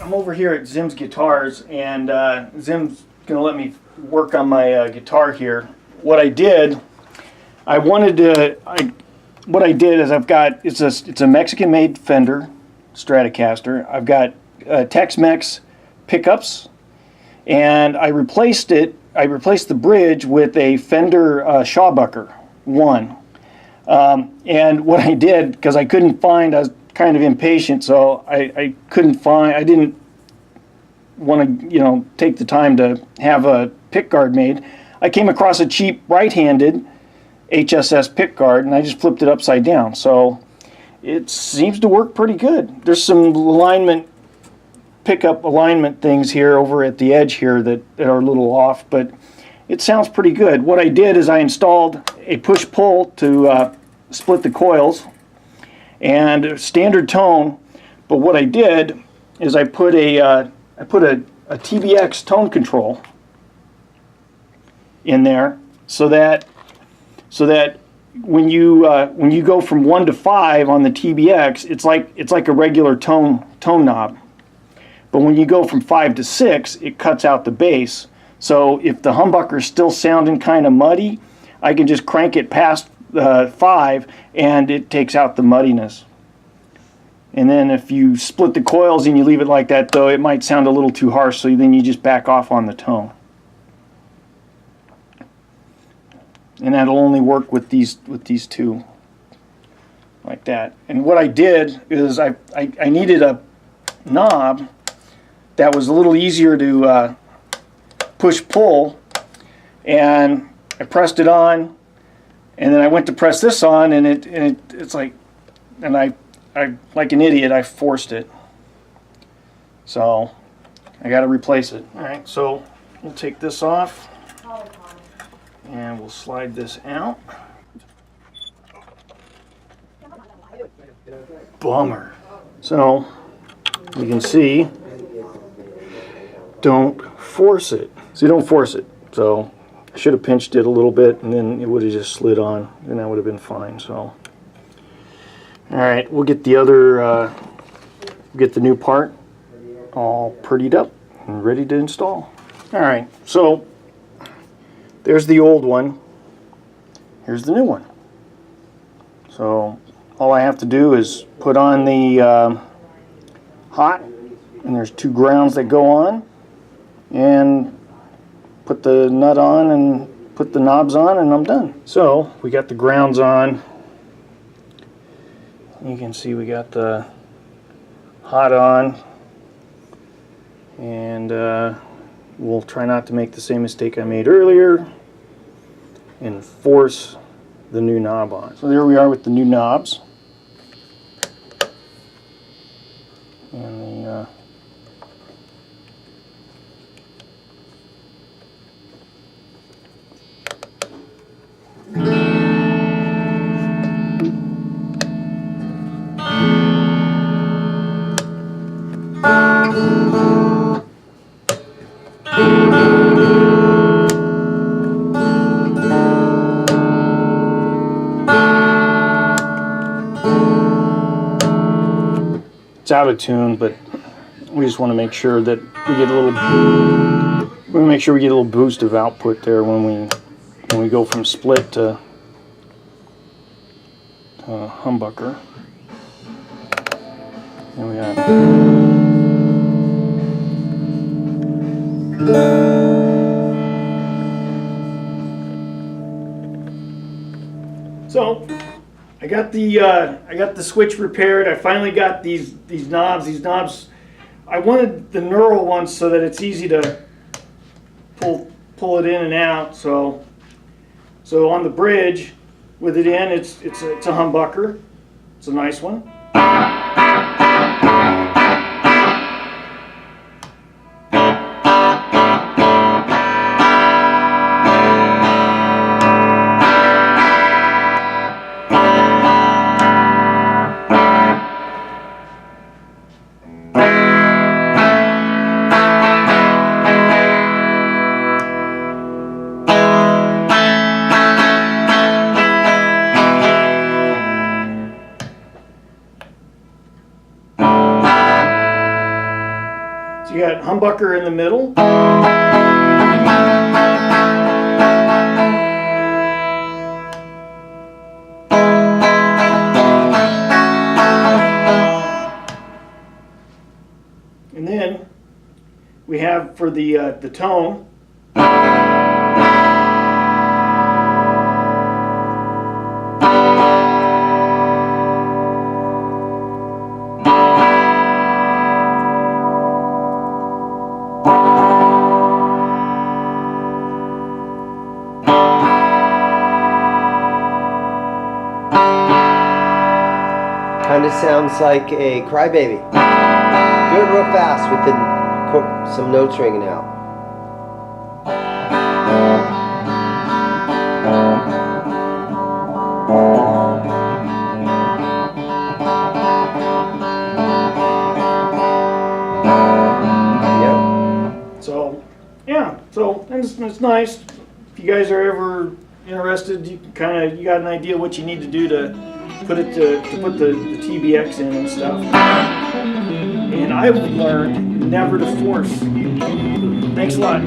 I'm over here at ZIMM'S Guitars, and ZIMM'S gonna let me work on my guitar here. What I did, what I did is I've got it's a Mexican-made Fender Stratocaster. I've got Tex-Mex pickups, and I replaced it. I replaced the bridge with a Fender Shawbucker 1. And what I did, because I couldn't find, I was kind of impatient, so I couldn't find, I didn't want to, you know, take the time to have a pick guard made. I came across a cheap right-handed HSS pick guard, and I just flipped it upside down. So it seems to work pretty good. There's some alignment, pickup alignment things here over at the edge here that are a little off, but it sounds pretty good. What I did is I installed a push-pull to split the coils and standard tone, but what I did is I put a TBX tone control in there so that when you go from 1 to 5 on the TBX, it's like a regular tone knob. But when you go from 5 to 6, it cuts out the bass. So if the humbucker is still sounding kind of muddy, I can just crank it past 5 and it takes out the muddiness. And then if you split the coils and you leave it like that, though, it might sound a little too harsh, so then you just back off on the tone. And that'll only work with these two, like that. And what I did is I needed a knob that was a little easier to push-pull, and I pressed it on, and then I went to press this on, and it's like, and I like an idiot, I forced it. So I got to replace it. All right, so we'll take this off, and we'll slide this out. Bummer. So you can see, don't force it. So you don't force it. So I should have pinched it a little bit, and then it would have just slid on, and that would have been fine. So, all right, we'll get the other, get the new part all prettied up and ready to install. All right, so there's the old one. Here's the new one. So all I have to do is put on the hot, and there's 2 grounds that go on, and put the nut on and put the knobs on, and I'm done. So we got the grounds on. You can see we got the hot on, and we'll try not to make the same mistake I made earlier and force the new knob on. So there we are with the new knobs. And the it's out of tune, but we just want to make sure that we get a little. We want to make sure we get a little boost of output there when we go from split to humbucker. There we are. So I got the switch repaired. I finally got these knobs. These knobs, I wanted the knurl ones so that it's easy to pull it in and out. So on the bridge with it in, it's a humbucker. It's a nice one. you got humbucker in the middle. And then we have for the tone. Kind of sounds like a crybaby. Do it real fast with some notes ringing out. Yep. So, yeah. So it's nice. If you guys are ever interested, you can you got an idea what you need to do to put the TBX in and stuff. And I've learned never to force. Thanks a lot.